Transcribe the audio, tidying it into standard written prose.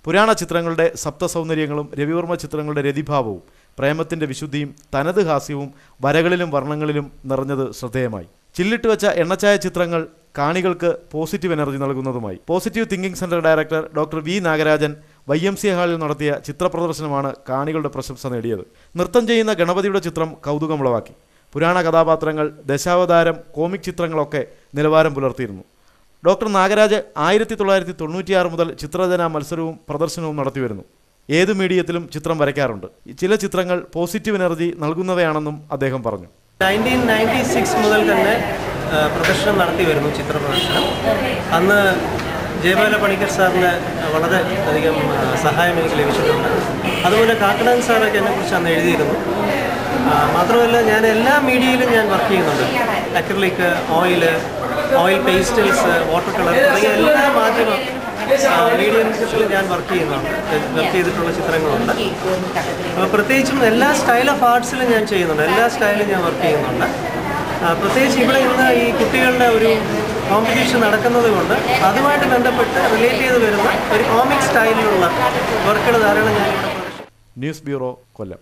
പുരാണ ചിത്രങ്ങളുടെ സപ്തസൗന്ദര്യങ്ങളും രവിവർമ്മ ചിത്രങ്ങളുടെ രതിഭാവവും പ്രേമത്തിൻ്റെ വിശുദ്ധിയും തനത് ഹാസ്യവും വരകളിലും വർണ്ണങ്ങളിലും നിറഞ്ഞത് ശ്രദ്ധേയമായി. ചില്ലിട്ട് വെച്ച എണ്ണച്ചായ ചിത്രങ്ങൾ കാണികൾക്ക് പോസിറ്റീവ് എനർജി നൽകുന്നതുമായി. Positive thinking centre director doctor V Nagarajan YMCA ഹാളിൽ നടത്തിയ ചിത്രപ്രദർശനമാണ് കാണികളുടെ പ്രശംസ നേടിയത്. നൃത്തം ചെയ്യുന്ന ഗണപതിയുടെ ചിത്രം കൗതുകമുളവാക്കി. പുരാണ കഥാപാത്രങ്ങൾ, ദശാവതാരം, കോമിക് ചിത്രങ്ങളൊക്കെ നിലവാരം പുലർത്തിയിരുന്നു. ഡോക്ടർ നാഗരാജ് 1996 മുതൽ ചിത്രരചനാ മത്സരവും പ്രദർശനവും നടത്തിവരുന്നു. ഏത് മീഡിയത്തിലും ചിത്രം വരയ്ക്കാറുണ്ട്. ചില ചിത്രങ്ങൾ പോസിറ്റീവ് എനർജി നൽകുന്നവയാണെന്നും അദ്ദേഹം പറഞ്ഞു. 1996 മുതൽ തന്നെ പ്രദർശനം നടത്തി വരുന്നു, ചിത്ര പ്രദർശനം. അന്ന് ജയബാല പണിക്കർ സാറിന് വളരെ അധികം സഹായം എനിക്ക് ലഭിച്ചിട്ടുണ്ട്. അതുപോലെ കാക്കനാൻ സാറൊക്കെ എന്നെക്കുറിച്ച് അന്ന് എഴുതിയിരുന്നു. മാത്രമല്ല ഞാൻ എല്ലാ മീഡിയയിലും ഞാൻ വർക്ക് ചെയ്യുന്നുണ്ട്. Acrylic, oil pastels, water colour തുടങ്ങിയ എല്ലാ മാധ്യമ മീഡിയത്തിൽ ഞാൻ വർക്ക് ചെയ്തിട്ടുള്ള ചിത്രങ്ങളുണ്ട്. പ്രത്യേകിച്ചും എല്ലാ സ്റ്റൈൽ ഓഫ് ആർട്സിലും ഞാൻ ചെയ്യുന്നുണ്ട്. എല്ലാ സ്റ്റൈലും ഞാൻ വർക്ക് ചെയ്യുന്നുണ്ട്. പ്രത്യേകിച്ച് ഇവിടെ ഇന്ന് ഈ കുട്ടികളുടെ ഒരു കോമ്പറ്റീഷൻ നടക്കുന്നത് കൊണ്ട് അതുമായിട്ട് ബന്ധപ്പെട്ട് റിലേറ്റ് ചെയ്ത് വരുന്ന ഒരു കോമിക് സ്റ്റൈലിലുള്ള വർക്കുകൾ ധാരാളം ഞാൻ. ന്യൂസ് ബ്യൂറോ, കൊല്ലം.